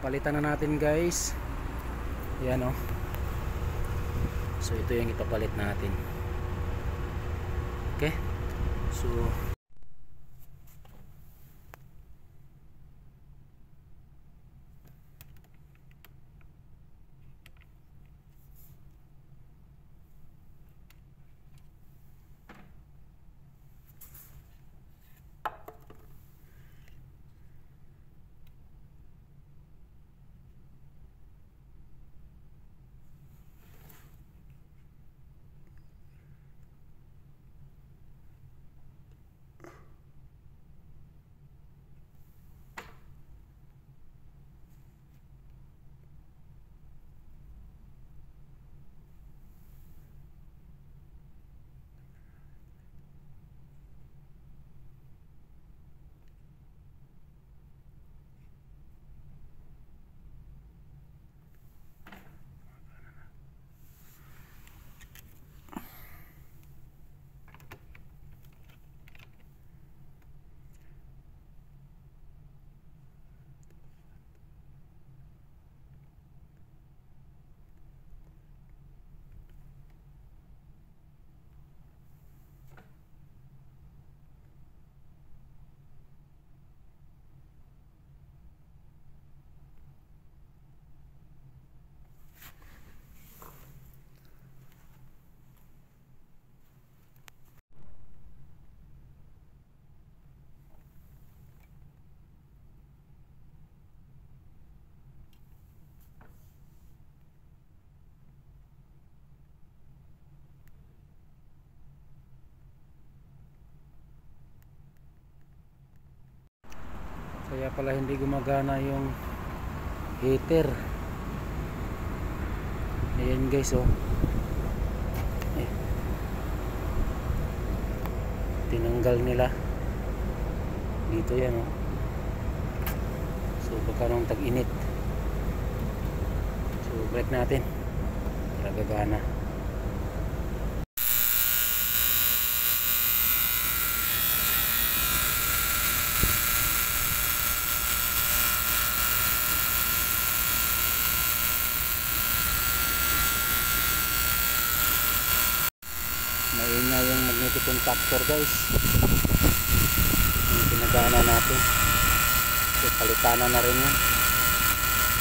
papalitan na natin guys. Yan o. So ito yung ipapalit natin. Okay. So kaya pala hindi gumagana yung heater. Ayan guys oh. Tinanggal nila dito yan oh. So baka nung tag-init. So break natin para gagana. Maingay yung magnetic contactor guys. Yung pinagana natin. So palitanan na rin yan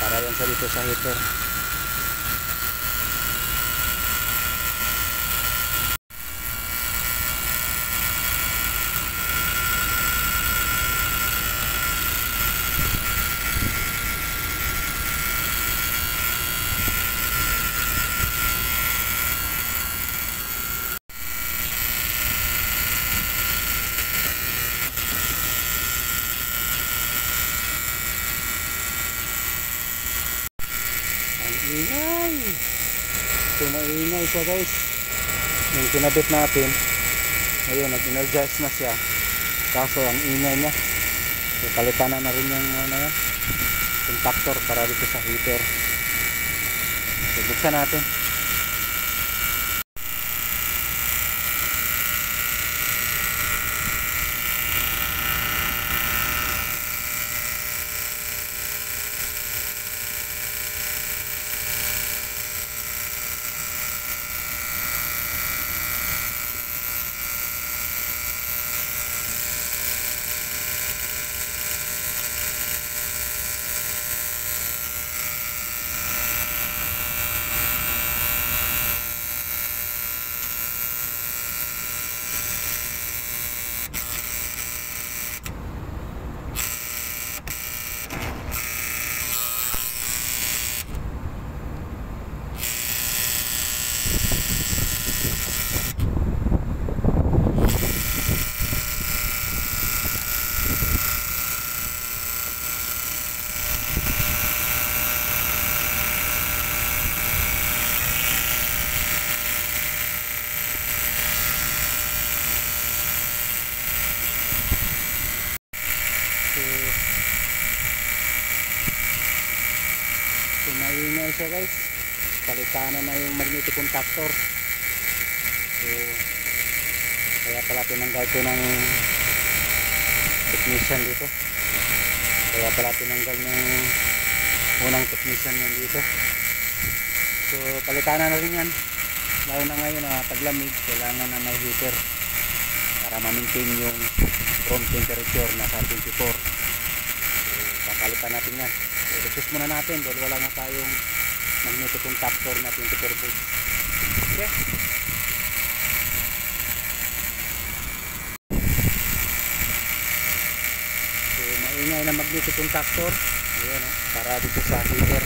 para yan sa dito sa heater. Ingay. So maingay siya guys. Yung kinabit natin, ayun, nag-energize na siya. Kaso ang ingay niya. So palitan na rin yung yan, contactor para dito sa heater. So buksan natin. So maingay siya guys. Palitanan na yung magnetic contactor. So kaya pala tinanggal ko ng technician dito. Kaya pala tinanggal ng ng technician yan dito. So palitan na rin yan, lalo na ngayon na taglamig, kailangan na may heater para ma-maintain yung room temperature na sa 24. So papalitan natin yan. So request muna natin dahil wala na tayong magnetic contactor na 24 volts. Okay, so maingay na magnetic contactor. Ayan, para dito sa heater.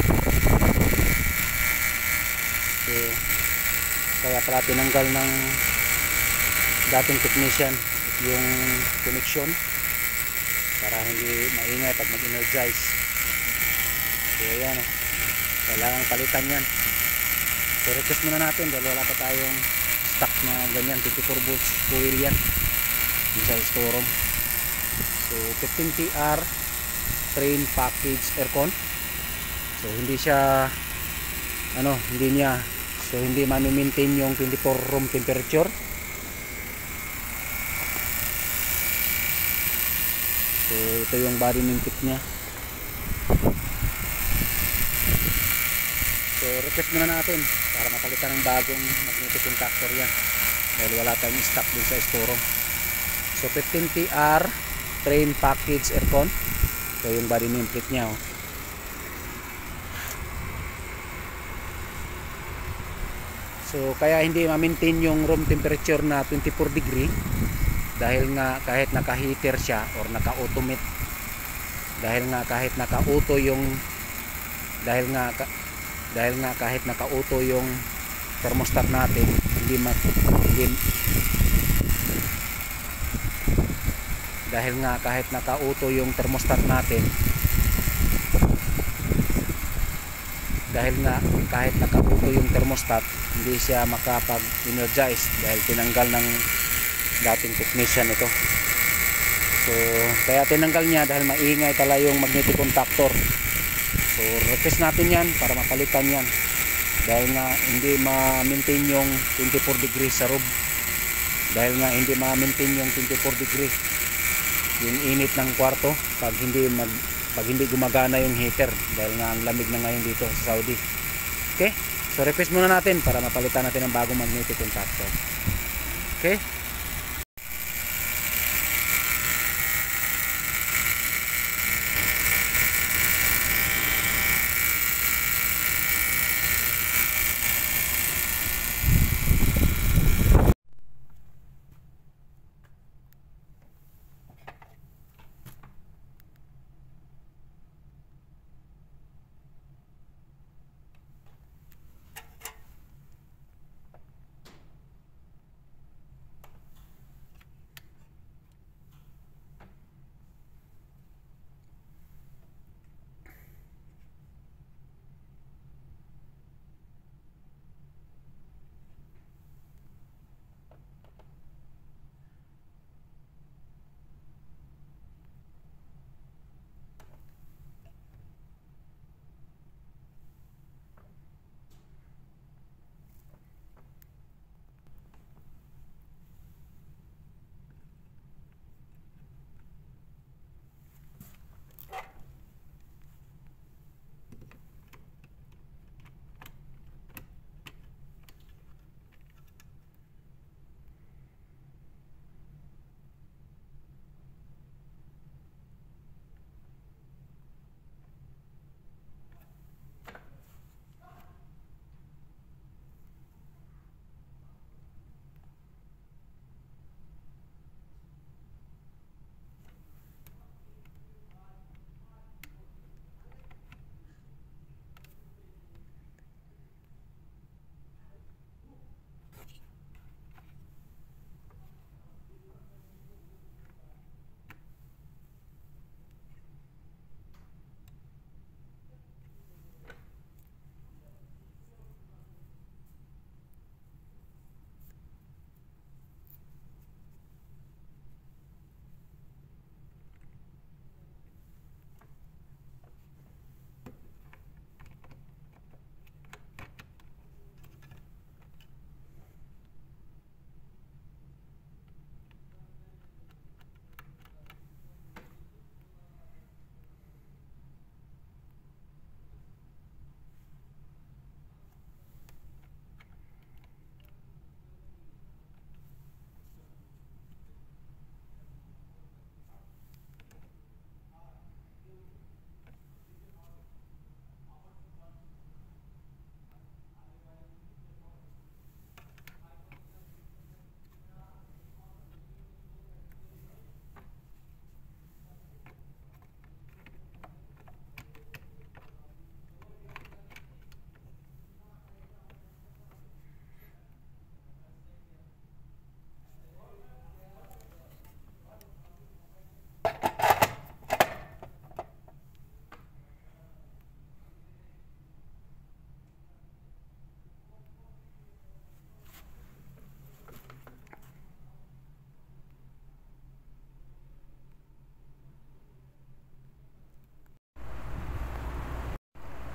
So kaya pala tinanggal ng dating technician yung connection para hindi maingay pag mag-energize. So ayan, kailangan palitan yan. So request muna natin dahil wala pa tayong stock na ganyan 24 volts coil yan yung sa store room. So 15TR train package aircon. So hindi siya hindi ma-maintain yung 24 room temperature. So ito yung body ng kit nya. So request muna natin para mapalitan ng bagong magnetic contactor yan dahil wala tayong stock din sa store room. So 15TR train package aircon. Ito yung body name plate nya, oh. So kaya hindi ma-maintain yung room temperature na 24 degree dahil nga kahit naka-heater siya or naka-automate, dahil nga kahit naka-auto yung thermostat natin, dahil nga kahit naka-auto yung thermostat natin, hindi siya makapag-energize dahil tinanggal ng dating technician ito. So kaya tinanggal niya dahil maingay tala yung magnetic contactor. So request natin yan para mapalitan yan dahil nga hindi ma-maintain yung 24 degrees sa room, dahil nga hindi ma-maintain yung 24 degrees yung init ng kwarto pag hindi gumagana yung heater dahil nga ang lamig na ngayon dito sa Saudi. Okay, so request muna natin para mapalitan natin ang bagong magnetic contactor. Okay.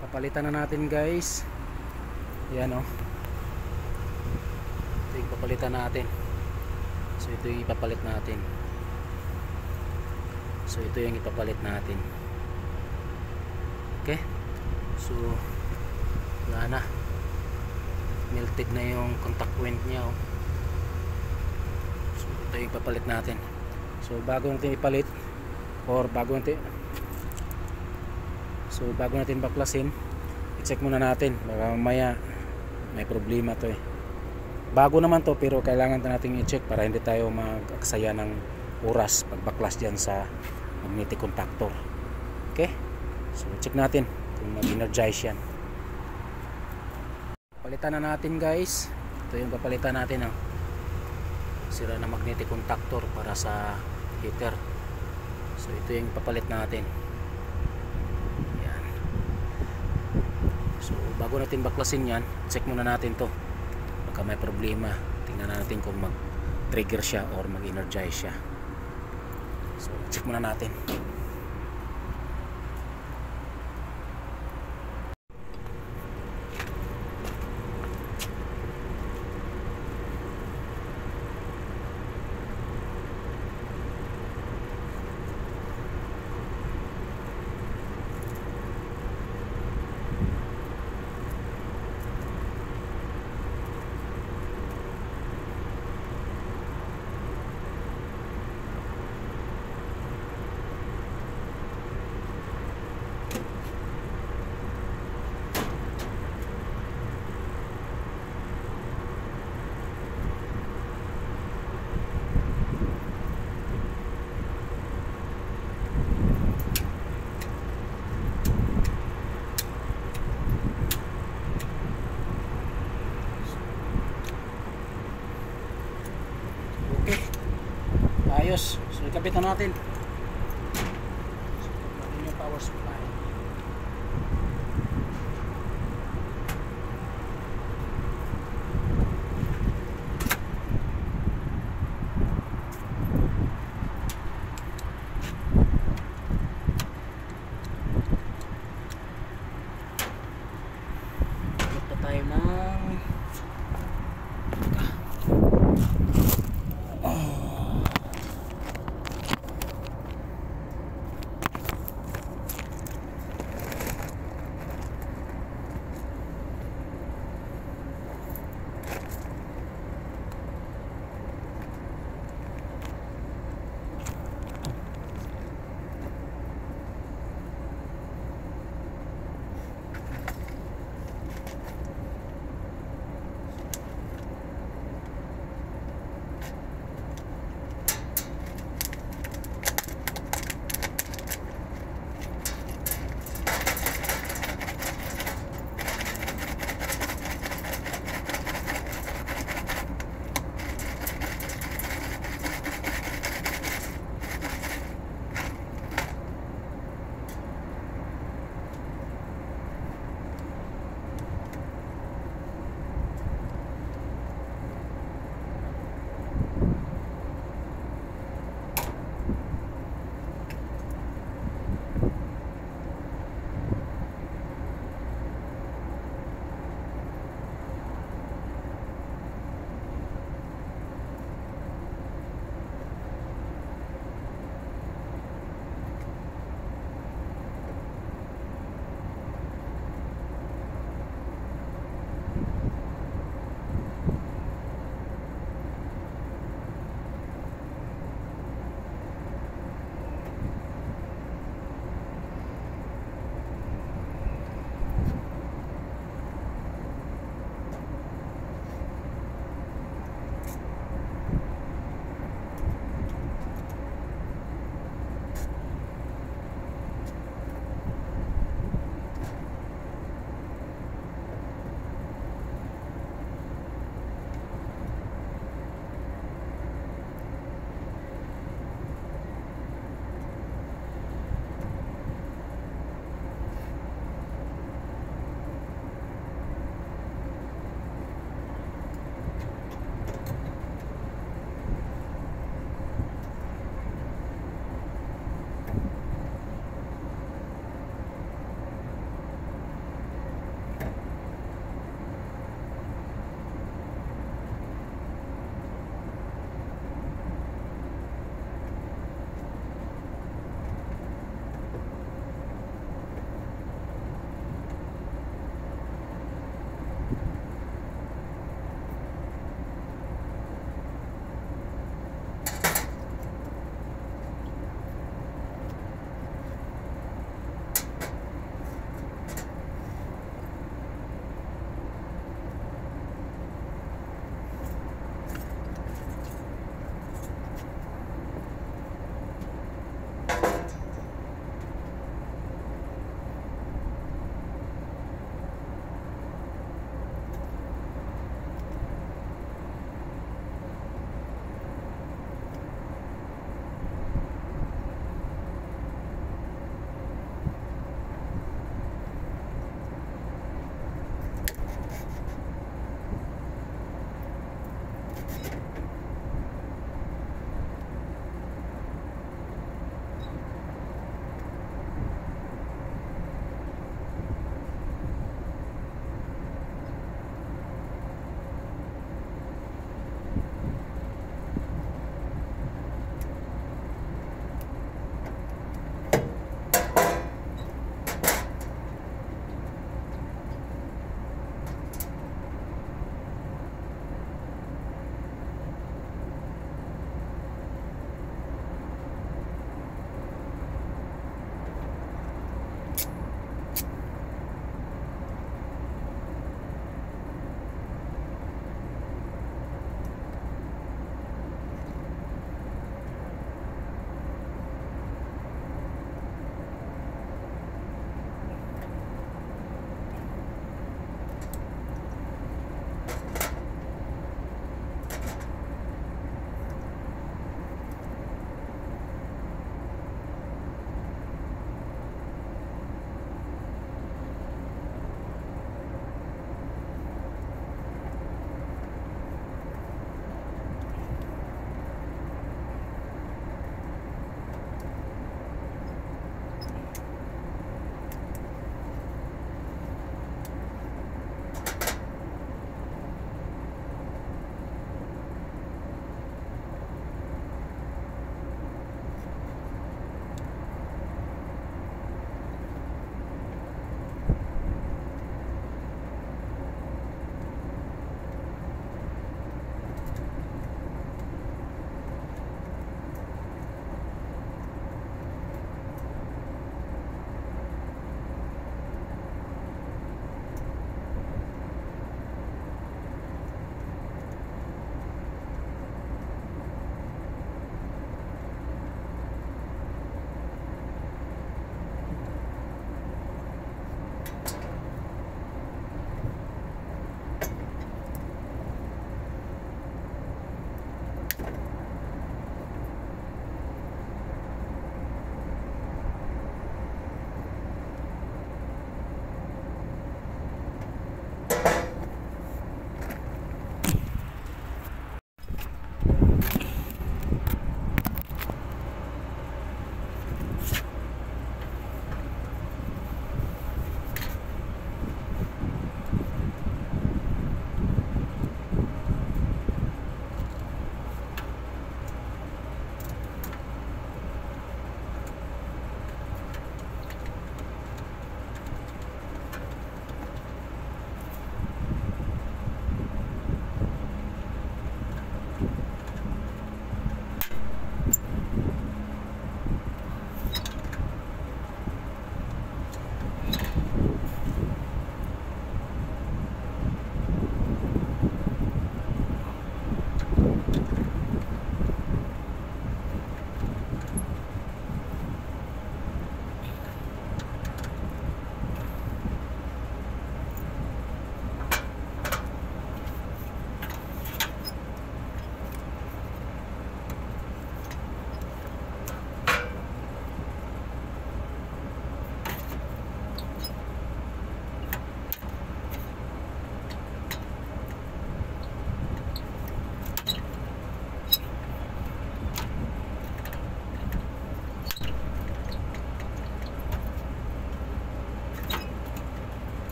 Papalitan na natin guys. Yan o. Ito yung papalitan natin. So ito yung ipapalit natin. So ito yung ipapalit natin. Okay. So wala na. Melted na yung contact point nya oh. So ito yung ipapalit natin. So bago natin ipalit or bago natin baklasin, i-check muna natin, baka mamaya may problema to eh. Bago naman to pero kailangan natin i-check para hindi tayo mag-aksaya ng oras pagbaklas dyan sa magnetic contactor. Okay, so check natin kung mag-energize yan. Palitan na natin guys. Ito yung papalitan natin oh. Sira na magnetic contactor para sa heater. So ito yung papalit natin. Yan. So bago natin baklasin yan, check muna natin to. Baka may problema. Tingnan natin kung mag-trigger siya or mag-energize siya. So check muna natin. Ayos. So ikabit na natin. So yung power supply. Ikabit na tayo ng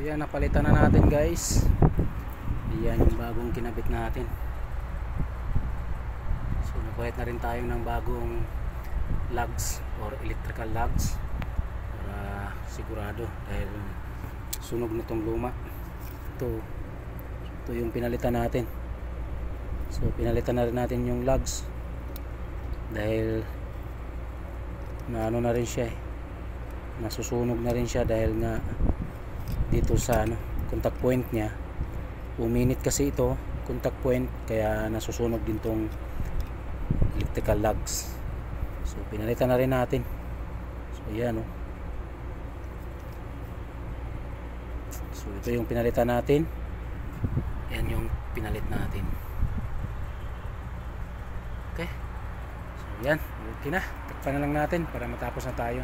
yan, napalitan na natin guys. Yan yung bagong kinabit natin. So napalit na rin tayo ng bagong lugs or electrical lugs para sigurado, dahil sunog na tong luma. Ito yung pinalitan natin. So pinalitan na rin natin yung lugs dahil na ano na rin siya nasusunog na rin siya, dahil nga dito sa contact point niya, uminit kasi ito contact point, kaya nasusunog din tong electrical lugs. So pinalitan na rin natin. So yan so ito yung pinalitan natin. Yan yung pinalit natin. Okay, so yan, okay na, takpan na lang natin para matapos na tayo.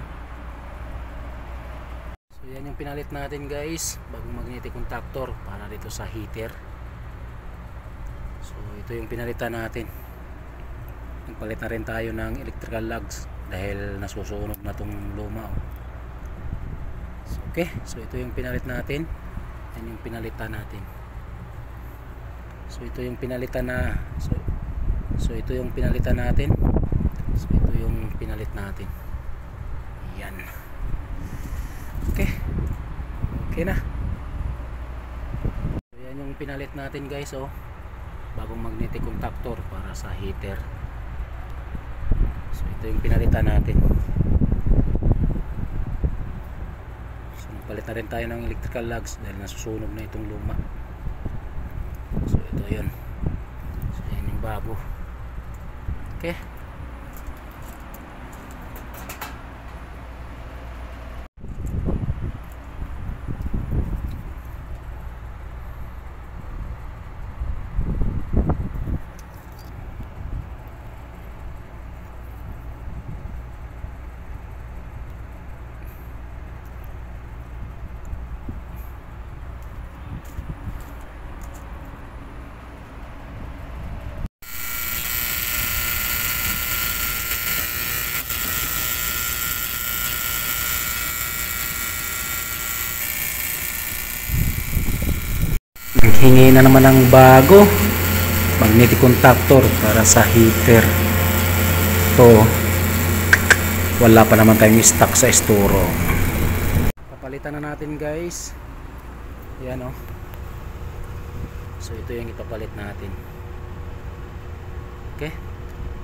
So yan yung pinalit natin guys, bagong magnetic contactor para dito sa heater. So ito yung pinalitan natin. Nagpalit na rin tayo ng electrical lugs dahil nasusunog na tong luma. So, okay, so ito yung pinalit natin. Yan yung pinalitan natin. So ito yung pinalitan na so ito yung pinalitan natin. So ito yung pinalit natin. Yan. Okay. Okay na. So yan yung pinalit natin guys, bagong magnetic contactor para sa heater. So ito yung pinalitan natin. So nagpalit na rin tayo ng electrical lugs dahil nasusunog na itong luma. So ito yun. So yan yung bago. Okay. Hingi na naman ng bago magnetic contactor para sa heater. Ito, wala pa naman tayong stock sa store. Papalitan na natin guys. Yan so ito yung ipapalit natin. Okay,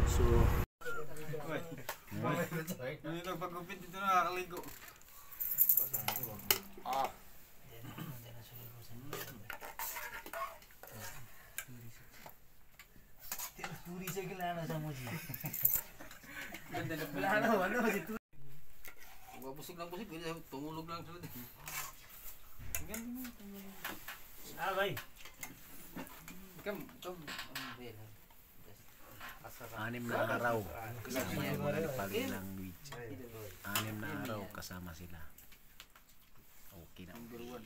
so dito pagkupit dito na nakakaligo. Puri sa gilana sa musi. Ganda na pala dito. Busog lang busog, tumulog lang sila din. Bay. Kam. 6 na araw kasama yung pagin ng beach. 6 na araw kasama sila. Okay na. Number 1.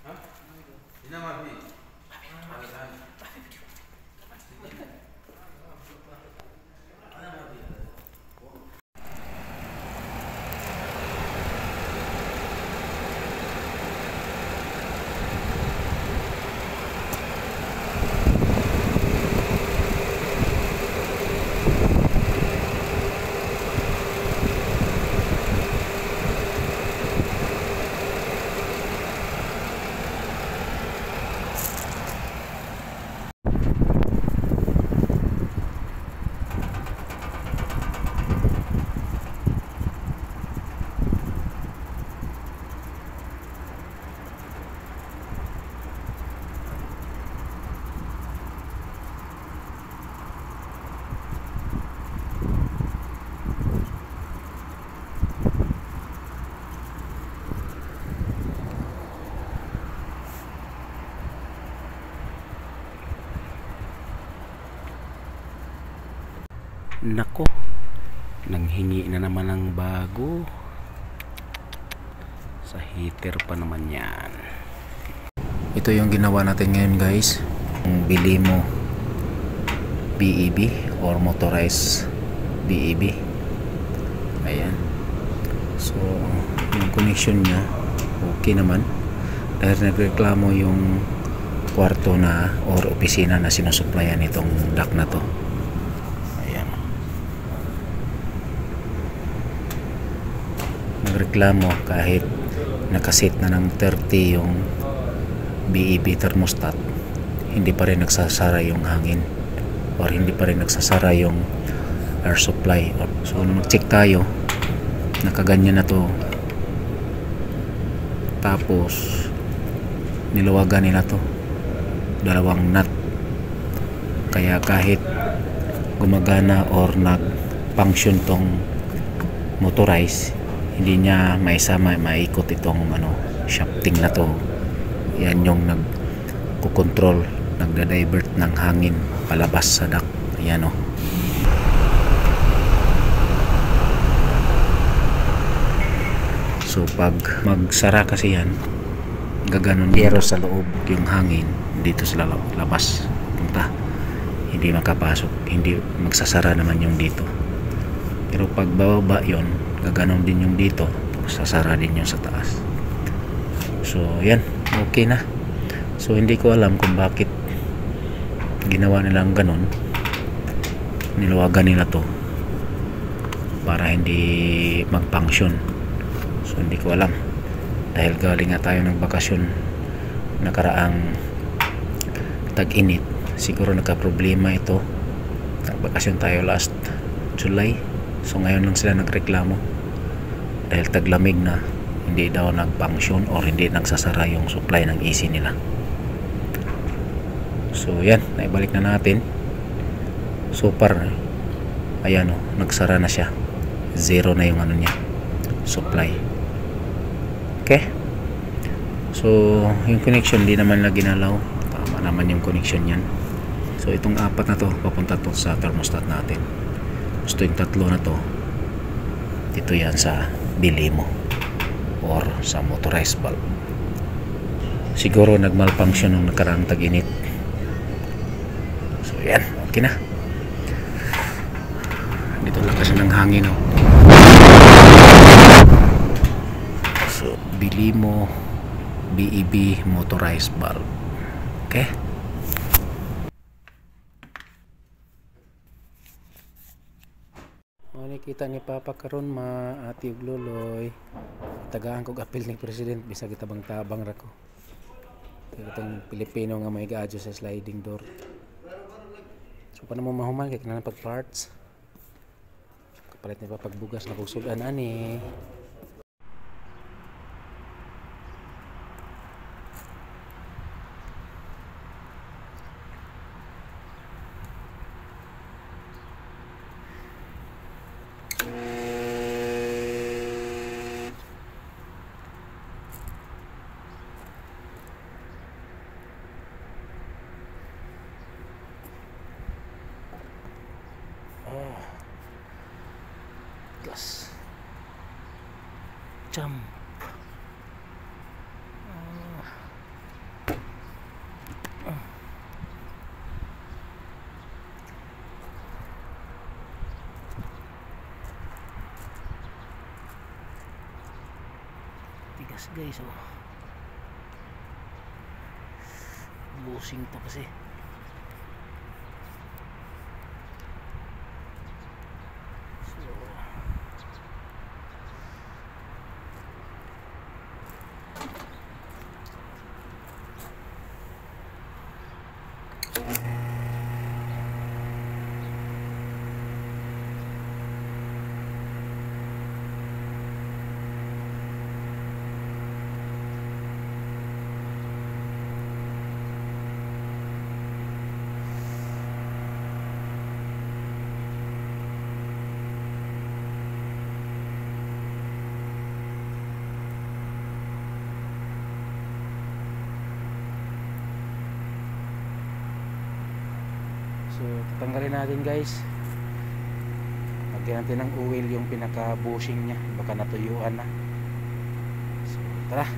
Hah? Nako, nanghingi na naman ng bago. Sa heater pa naman yan. Ito yung ginawa natin ngayon guys. Bili mo BEB or motorized BEB. Ayan. So yung connection nya okay naman, dahil nagreklamo yung kwarto na or opisina na sinusuplayan itong duct na to. Ayan, nagreklamo kahit nakasit na ng 30 yung BEB thermostat, hindi pa rin nagsasara yung hangin or hindi pa rin nagsasara yung air supply. So nung mag-check tayo, nakaganyan na to, tapos niluwagan nila to, dalawang nut, kaya kahit gumagana or nag-function tong motorized, hindi niya maisama, maikot itong shafting na to. Yan yung nagkukontrol, nagda-divert ng hangin palabas sa duct. Ayan o. So pag magsara kasi yan, gaganon pero sa loob yung hangin dito sa labas punta, hindi makapasok, hindi magsasara naman yung dito. Pero pag bababa yon, gaganon din yung dito, sasara din yung sa taas. So yan, okay na. So hindi ko alam kung bakit ginawa nilang ganon, niluwagan nila to para hindi mag-function. So hindi ko alam, dahil galing nga tayo ng bakasyon nakaraang tag-init, siguro nagka-problema ito. Nagbakasyon tayo last July, so ngayon lang sila nagreklamo dahil taglamig na, hindi daw nag-function or hindi nagsasara yung supply ng AC nila. So yan, naibalik na natin. So far, ayan o, nagsara na siya, zero na yung niya, supply. Okay, so yung connection di naman na ginalaw, tama naman yung connection yan. So itong apat na to papunta to sa thermostat natin. Gusto yung tatlo na to dito yan sa bili mo or sa motorized bulb. Siguro nag-malfunction nung nakaraang tag-init. So yan, okay na. Dito lang kasi ng hangin o. So bili mo BEB motorized bulb. Okay, nakita ni Papa karon maati og luloy, tagaan kog apil ni President bisag itabang-tabang ra ko. Itong Pilipino nga may gaadyo sa sliding door. So paano mo mahuman kay kinahanglan pag parts, kapalit ni pa pagbugas na kog sudan ani. Gas jump. Tigas guys, oh. Busing to kasi. So tatanggalin natin guys lagyan natin ng oil yung pinaka bushing nya, baka natuyuan na. So tara,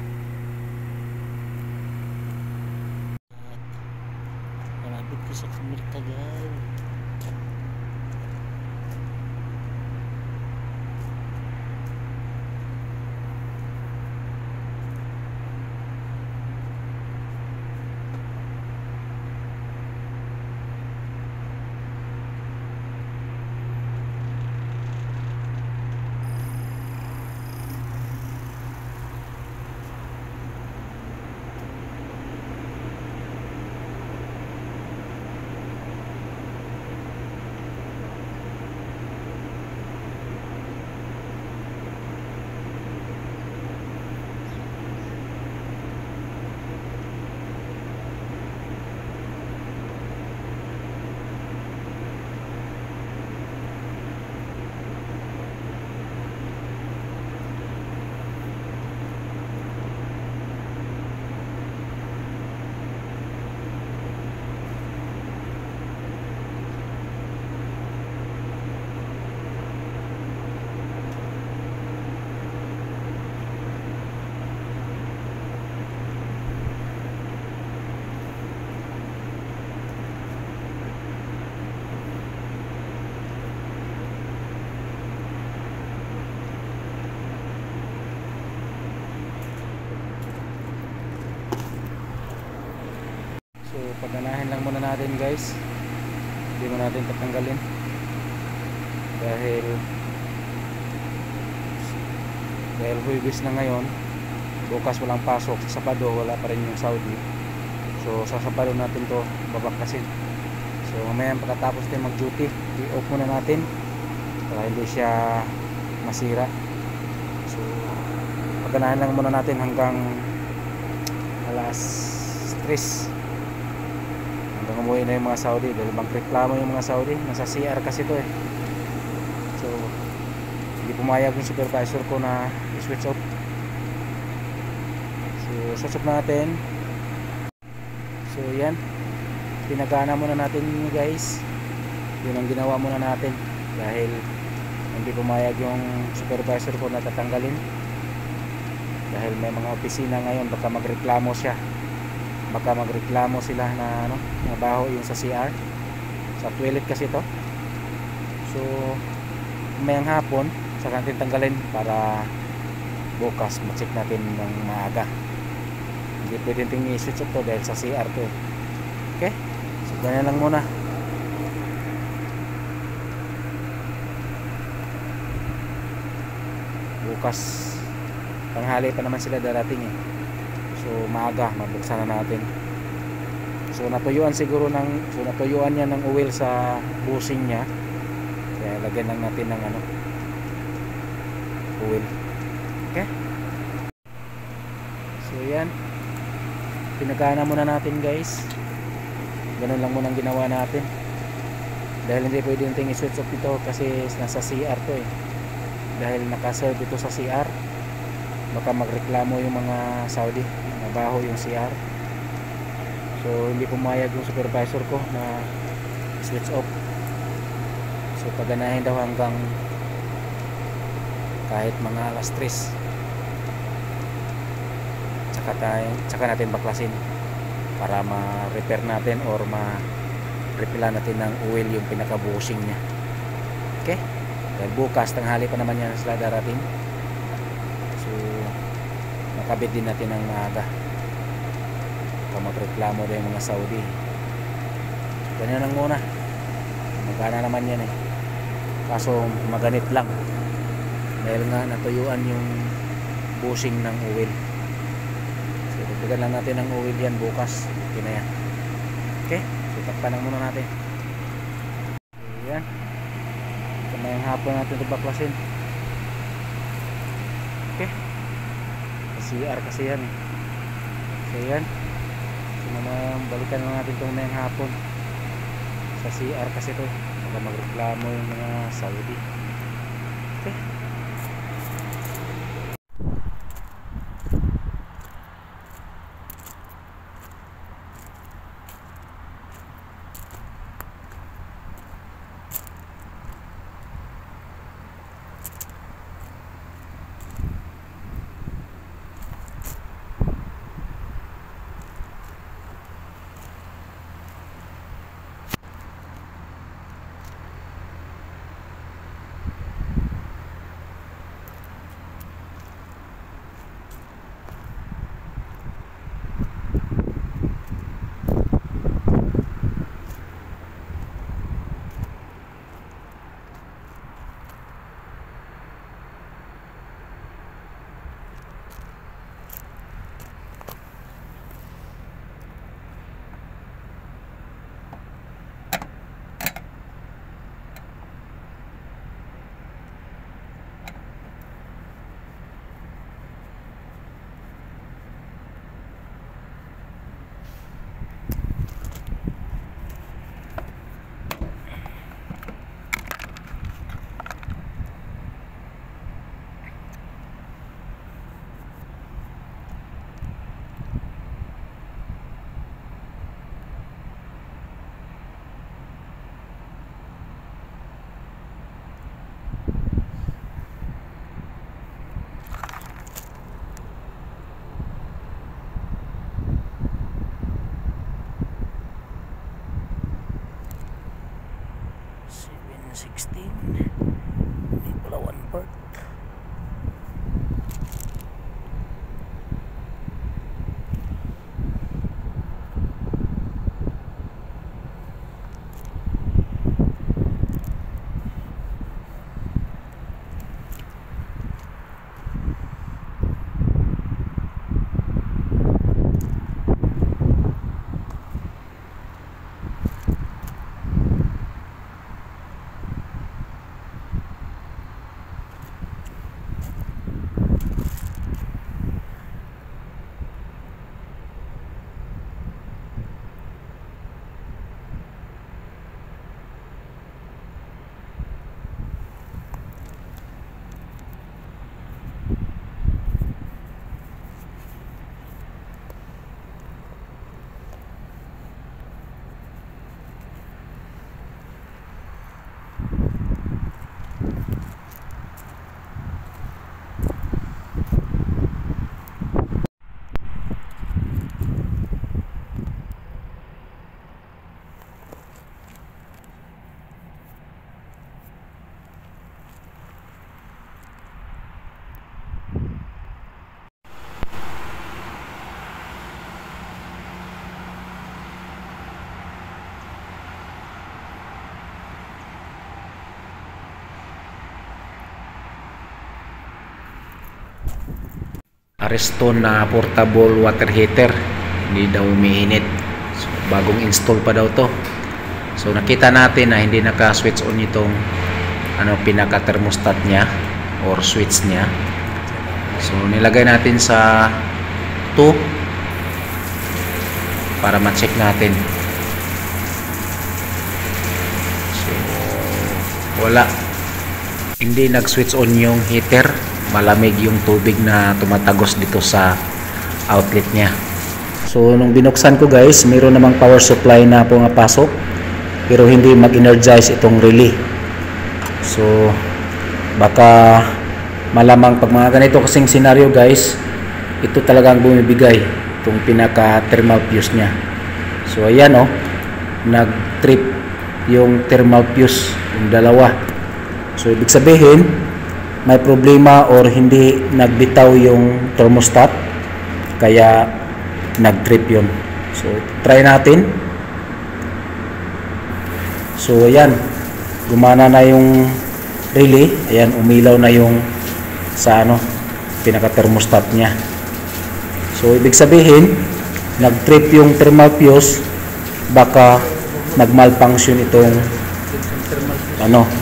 Malapit ko sa Kamirtagal. so paganahin lang muna natin guys, hindi mo natin tatanggalin dahil Huwebes na ngayon, bukas walang pasok, sa Sabado wala pa rin yung Saudi, so sa Sabado natin to babakasin. So mamaya pagkatapos tayo mag duty, i-off muna natin para hindi siya masira. So paganahin lang muna natin hanggang alas 3 hanggang umuwi na yung mga Saudi, dahil magreklamo yung mga Saudi, nasa CR kasi to eh. So hindi pumayag yung supervisor ko na i-switch off. So switch off natin. So yan, pinagana muna natin yun guys, yun ang ginawa muna natin dahil hindi pumayag yung supervisor ko na tatanggalin, dahil may mga opisina ngayon, baka magreklamo siya, baka magreklamo sila na ano, mabaho yung sa CR, sa toilet kasi to. So mayang hapon saka natin tanggalin para bukas ma-check natin ng maaga. Hindi pwedeng tingin i-switch off to dahil sa CR to. Okay, so ganyan lang muna. Bukas tanghali pa naman sila darating eh, so maaga mabuksan na natin. So natuyuan siguro natuyuan niya ng oil sa bushing niya, kaya lagyan lang natin ng ano, oil. Okay, so yan, pinagana muna natin guys, ganun lang muna ang ginawa natin dahil hindi pwede yung i-switch off ito kasi nasa CR to eh, dahil nakaserve ito sa CR, baka magreklamo yung mga Saudi, mabaho yung CR. So hindi pumayag yung supervisor ko na switch off. So paganahin daw hanggang kahit mga alas 3, tsaka natin baklasin para ma-repair natin or ma-refill natin ng oil yung pinaka-bushing nya. Okay, dahil bukas tanghali pa naman yan sila darating, so makabit din natin ng maaga para magreklamo din yung mga Saudi. Ganyan lang muna, magana naman yan eh, kaso maganit lang dahil nga natuyuan yung bushing ng oil. So tutugan lang natin ng oil yan bukas, okay na yan. Okay, so takpan lang muna natin. Ayan, ito na yung hapon natin ito baklasin. Okay, CR kasi yan eh. So yan, so balikan lang natin itong na yung hapon sa CR kasi ito, baka magreklamo yung mga Saudi. Okay, 16. Hindi pala 1 part. Ariston na portable water heater, hindi daw umiinit. So, bagong install pa daw to. So nakita natin na hindi naka-switch on itong pinaka thermostat niya or switch niya. So nilagay natin sa 2 para ma-check natin. So wala, hindi nag-switch on yung heater. Malamig yung tubig na tumatagos dito sa outlet niya. So nung binuksan ko guys, mayroon namang power supply na pumapasok pero hindi mag-energize itong relay. So baka malamang pag mga ganito kasing scenario guys, ito talagang bumibigay itong pinaka thermal fuse niya. So ayan nag-trip yung thermal fuse, yung dalawa. So ibig sabihin may problema or hindi nagbitaw yung thermostat kaya nag-trip yun. So try natin. So ayan, gumana na yung relay. Ayan, umilaw na yung sa pinaka thermostat niya. So ibig sabihin nag-trip yung thermal fuse, baka nag-malfunction itong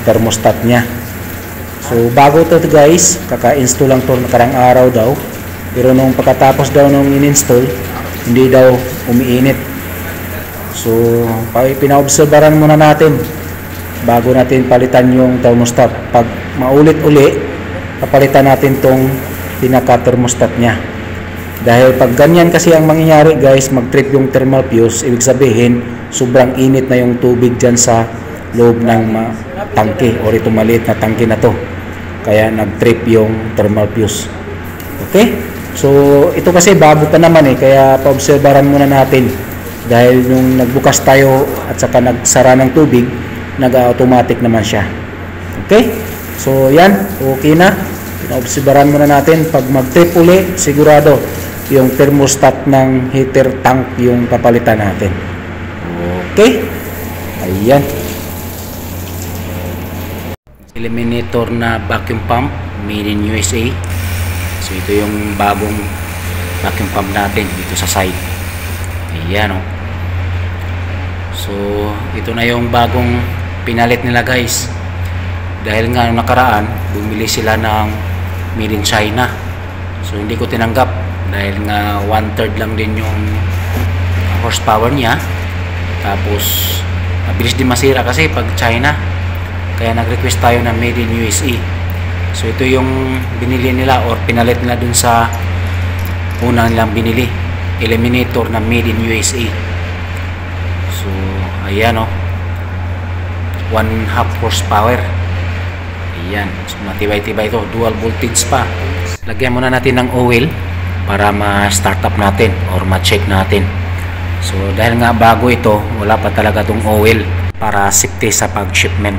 thermostat niya. So bago to guys, kaka-install lang to nakarang araw daw. Pero nung pagkatapos daw nung in-install, hindi daw umiinit. So pinaobserbahan muna natin bago natin palitan yung thermostat. Pag maulit-uli, papalitan natin tong pinaka-thermostat niya. Dahil pag ganyan kasi ang mangyayari guys, mag-trip yung thermal fuse, ibig sabihin sobrang init na yung tubig dyan sa loob ng tangke or itong maliit na tangke na to. Kaya nag-trip yung thermal fuse. Okay? So ito kasi bago pa naman kaya paobserbahan muna natin. Dahil nung nagbukas tayo at saka nagsara ng tubig, nag-automatic naman siya. Okay? So yan, okay na. Paobserbahan muna natin. Pag mag-trip uli, sigurado yung thermostat ng heater tank yung papalitan natin. Okay? Ayan. Eliminator na vacuum pump made in USA. So ito yung bagong vacuum pump natin dito sa site. Ayan So ito na yung bagong pinalit nila guys. Dahil nga nakaraan bumili sila ng made in China. So hindi ko tinanggap dahil nga 1/3 lang din yung horsepower niya. Tapos mabilis din masira kasi pag China. Kaya nag-request tayo na made in USA. So ito yung binili nila or pinalit nila dun sa unang nilang binili. Eliminator na made in USA. So ayan 1/2 horsepower. Ayan. So matibay-tibay ito. Dual voltage pa. Lagyan muna natin ng oil para ma-start up natin or ma-check natin. So dahil nga bago ito, wala pa talaga itong oil para safety sa pag-shipment.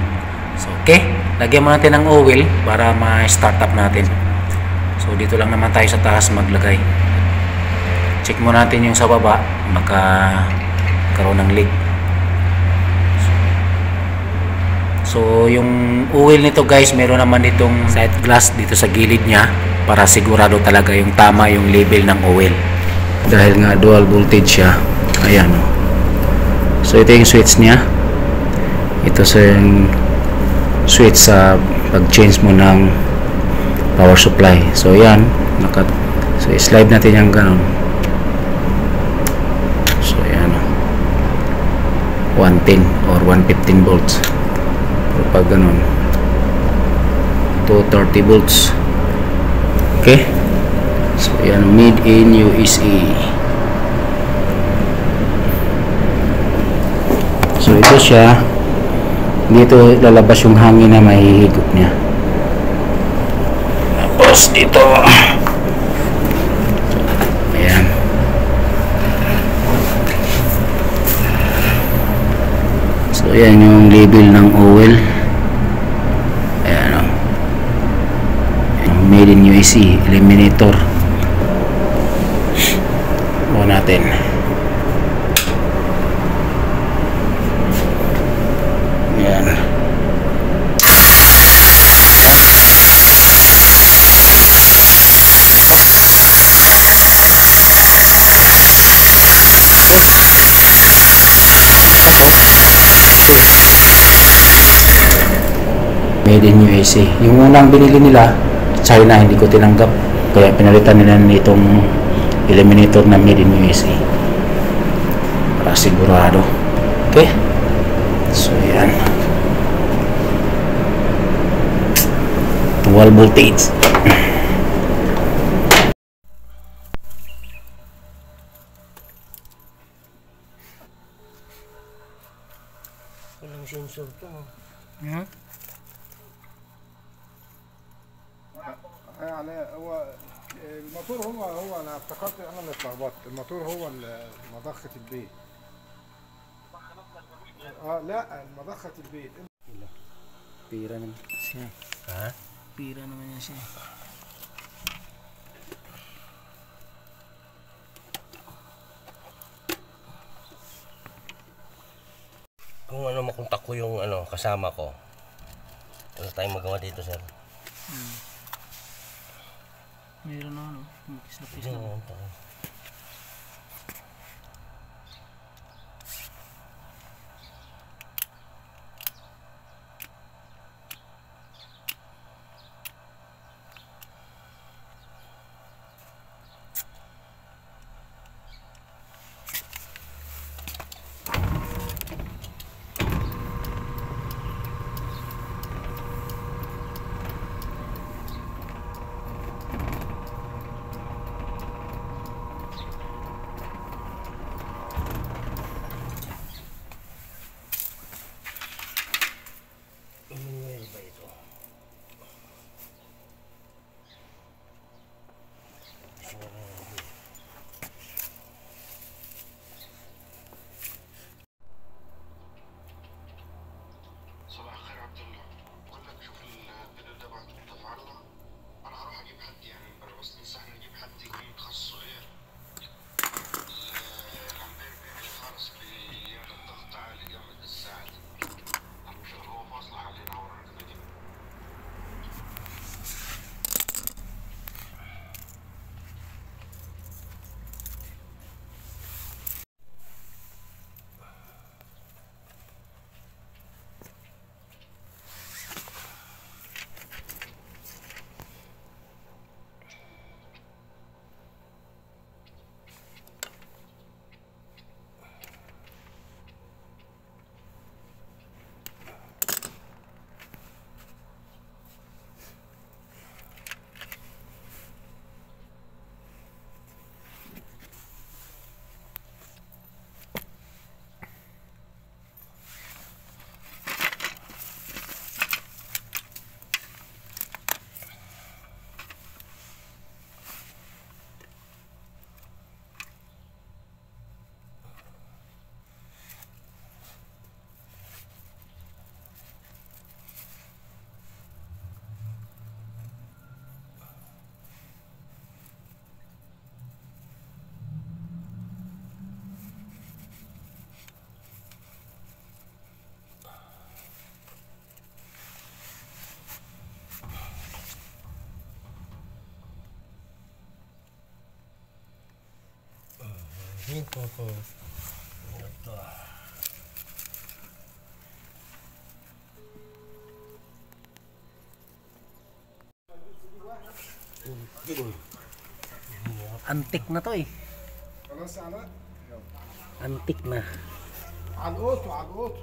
So, okay. Lagyan mo natin ng oil para ma-start up natin. So, dito lang naman tayo sa taas maglagay. Check mo natin yung sa baba. Magkakaroon ng leak. So, yung oil nito guys, meron naman itong side glass dito sa gilid niya para sigurado talaga yung tama yung level ng oil. Dahil nga dual voltage siya. Ayan. So, ito yung switch niya. Ito sa yung switch sa pag-change mo ng power supply. So, yan. So, slide natin yung ganun. So, yan. 110 or 115 volts. Pero pag ganun, 230 volts. Okay? So, yan. Made in USA. So, ito siya. Dito lalabas yung hangin na mahihigop niya. Tapos dito. Ayan. So ayan yung label ng oil. Ayan o. Made in USA. Eliminator. Buo natin. Ayan. Made in USA. Yung unang binili nila, China, hindi ko tinanggap. Kaya pinalitan nila nitong eliminator na made in USA. Para sigurado. Okay? So, yan. Dual voltage. Walang sensor to. يعني هو الموتور هو انا افتكرت انا اللي اتلخبطت الموتور هو مضخة البيت لا مضخة البيت Pira naman siya. Ha? Pira naman yan siya. Kung ano makontak ko yung ano kasama ko. Wala tayong magawa dito, sir. Meron na ano. Magkis na. Ito. Antik na to eh. خلاص علاء Antik na. على القطو على القطو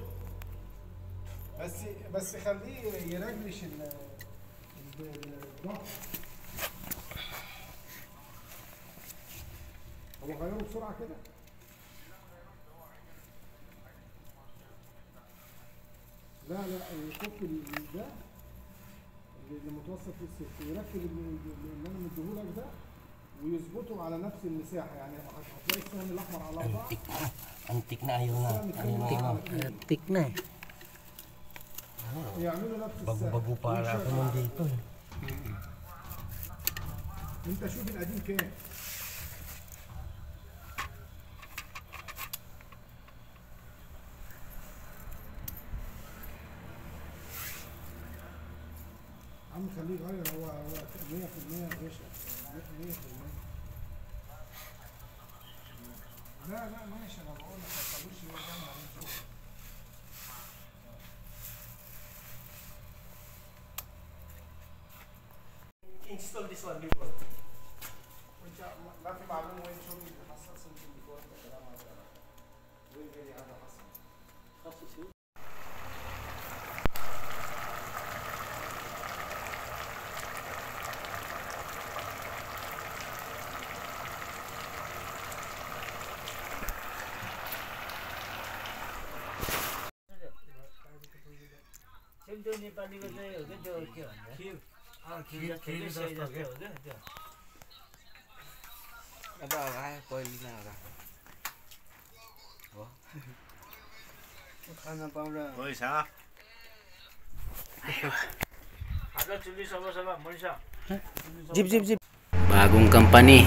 بس خليه يرجلش الضغط هو غيره بسرعه كده لا يفك ده اللي متوسط في السلك ويركب اللي انا مديهولك ده ويظبطه على نفس المساحه يعني هتلاقي السهم الاحمر على 4 Antik na, ayaw na. Ayaw na, ano. Antik na eh. يعملوا نفس السهم Bago-bago para ako nandito eh. انت شوف القديم كام عم خليه يغير هو 100% غش 100% لا ماشي انا بقول لك ما تخلوش يرجعنا عليه شغل Install this one before. وانت ما في معلومه وين شغل حصل سنتي بيكون كلام هذا وين جاي هذا حصل Ada काय पहिली ना का हो खाना पाउँदा Jeep. Bagong company,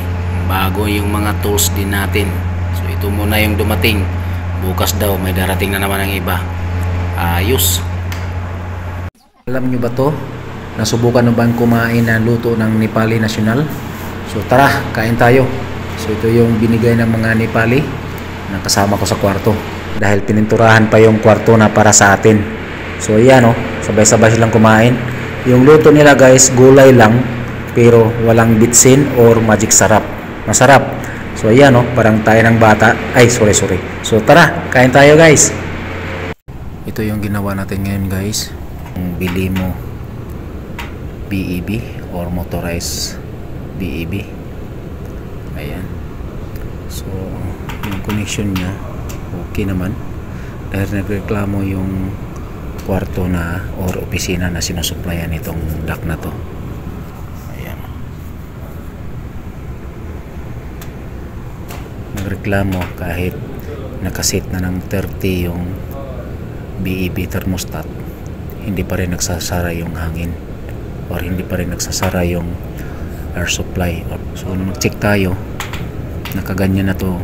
bago yung mga tools din natin. So ito muna yung dumating. Bukas daw may darating na naman ang iba. Ayos. Alam nyo ba to? Nasubukan na bang kumain ng luto ng Nepali National? So tara, kain tayo. So ito yung binigay ng mga Nepali na kasama ko sa kwarto. Dahil pininturahan pa yung kwarto na para sa atin. So ayan o, sabay-sabay silang kumain. Yung luto nila guys, gulay lang. Pero walang bitsin or magic sarap. Masarap. So ayan o, parang tayo ng bata. Ay, sorry. So tara, kain tayo guys. Ito yung ginawa natin ngayon guys. Kung bili mo BEB or motorized BEB. Ayan. So yung connection nya okay naman. Dahil nagreklamo yung kwarto na or opisina na sinusuplayan itong duct na to. Ayan. Nagreklamo kahit nakasit na ng 30 yung BEB thermostat, hindi pa rin nagsasara yung hangin or hindi pa rin nagsasara yung air supply. So nung nag-check tayo, nakaganyan na to.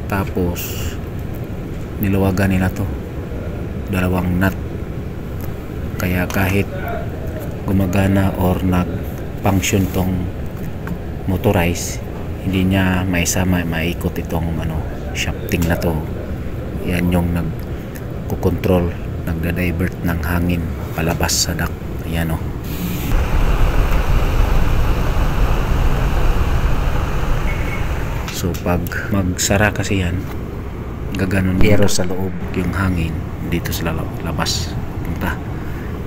Tapos niluwagan nila to, dalawang nut, kaya kahit gumagana or nag-function tong motorized, hindi niya maikot itong shafting na to. Yan yung nagkukontrol, nagda-divert ng hangin palabas sa duct. Ayan o. So pag magsara kasi yan, gaganon yero sa loob yung hangin dito sa labas punta,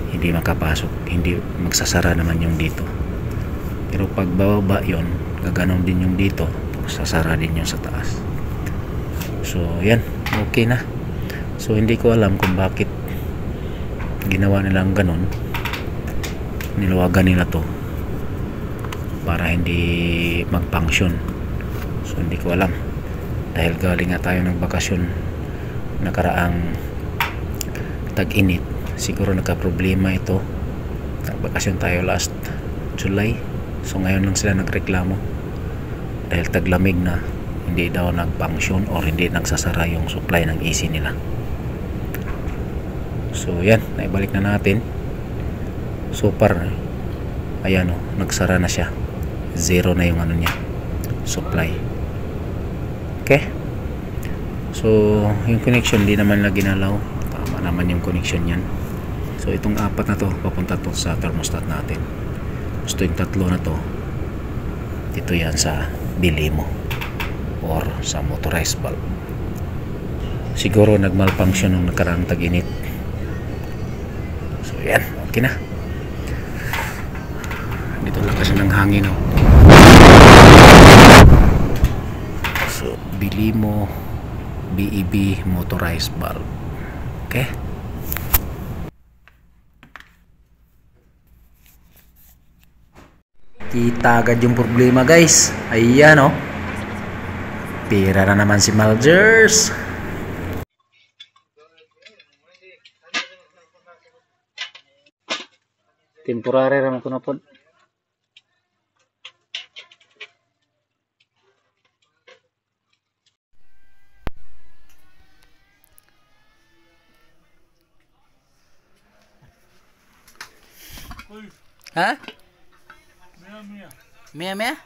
hindi makapasok, hindi magsasara naman yung dito. Pero pag bababa yon, gaganon din yung dito, sasara din yung sa taas. So yan, okay na. So hindi ko alam kung bakit ginawa nilang ganon, niluwagan nila to para hindi mag-function. So hindi ko alam, dahil galing nga tayo ng bakasyon nakaraang tag-init, siguro nagka-problema ito. Nagbakasyon tayo last July, so ngayon lang sila nagreklamo dahil taglamig na, hindi daw nag-function or hindi nagsasara yung supply ng AC nila. So yan, naibalik na natin. So far, ayan o, nagsara na siya, zero na yung niya, supply. Okay? So, yung connection di naman na ginalaw. Tama naman yung connection yan. So, itong apat na to, papunta to sa thermostat natin. Gusto yung tatlo na to, dito yan sa bilimo or sa motorized valve. Siguro nag-malfunction nung nakaraang tag-init. So, yan. Okay na. Dito lang kasi ng hangin, oh. So, bilimo BEB motorized valve. Okay? Kita agad yung problema, guys. Ayan, oh. Pira na naman si Malgers. Temporary naman ko na po. Ha? Mia mia?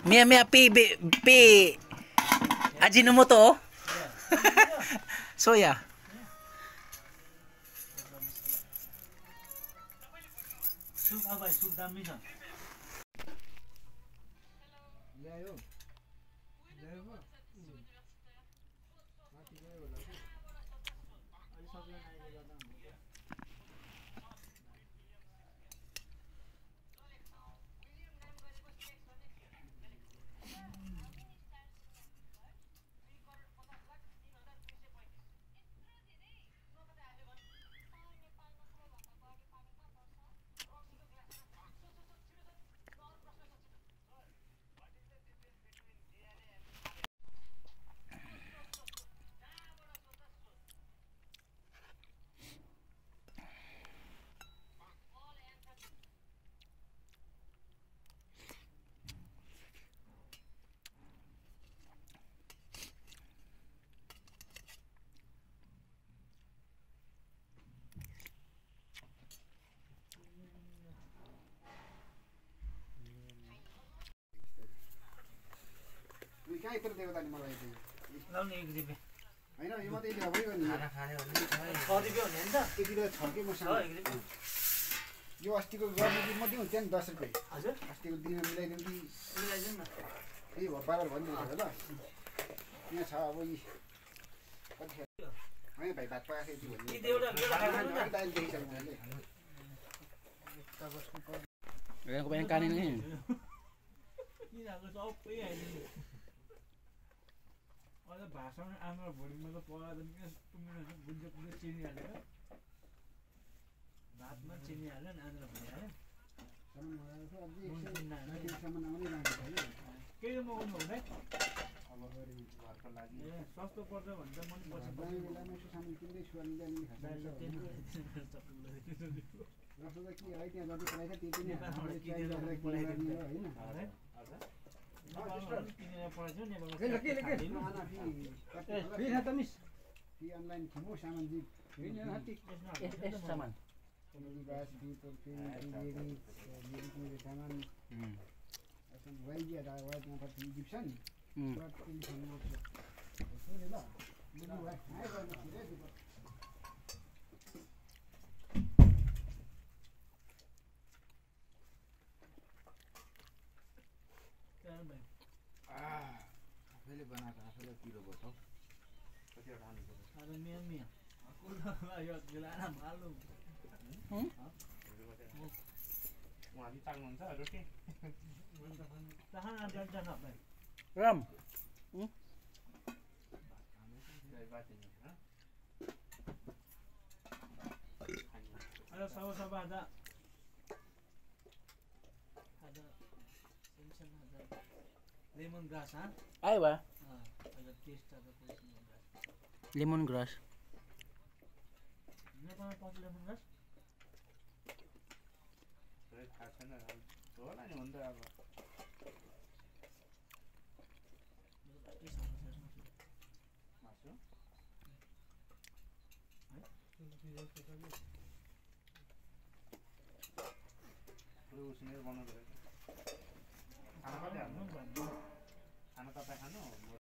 Mia mia pi Ajinomoto? Soya. काय तर देवता नि मलाई चाहिँ लाउने एक दिबे हैन यो मात्रै इन्डिया भइगयो नि खाना खाने हो नि दिबे हुने नि त त्यति बेला छ के मसँग एक दिबे यो अस्तिको गर्ने दिन मात्रै हुन्छ नि 10 रुपैयाँ हजुर अस्तिको दिन मिलाइदिउँ कि मिलाइदिउँ न यही हो बाबर भनिदिनु ल यहाँ छ अब यी कति हैन भाइ भात पाएको थियो यी देउडा बेडा खानु न दाइल देखिसक्नु मैले Ayan ko pa yung kanin ngayon. यिनीहरुको सबै आइदिनु अझ भाषण आमा भोलिमा त पकाउँदैन किन तुमिनु बुझ्यो पुरै चिनी हालेर भातमा चिनी हालेर आन्द्रा भइहाल्यो केही मगाउनु हुँदै ए सस्तो पर्छ भने त म पनि ऑनलाइन खमो सामान जी Saman. सामान वही दिया था वही यहाँ पर इजिप्शियन आफैले बनाएको आफैले पिरो बस्छौ कतिवटा हाल्नु पर्छ अरे मिया मिया यो गिलाना मालु उहाँले चाख्नुहुन्छ रोटी ताहा जल्दा खाबै Ram. अरे सब आधा लेमन ग्रास हाँ Ay ba? अगर टेस्ट आता तो लेमन ग्रास Lemongrass. नेपालमा पाउँछ लेमन ग्रास थाहा छैन होला नि हुन्छ अब मासु पुरै उसिनेर बनाउँछ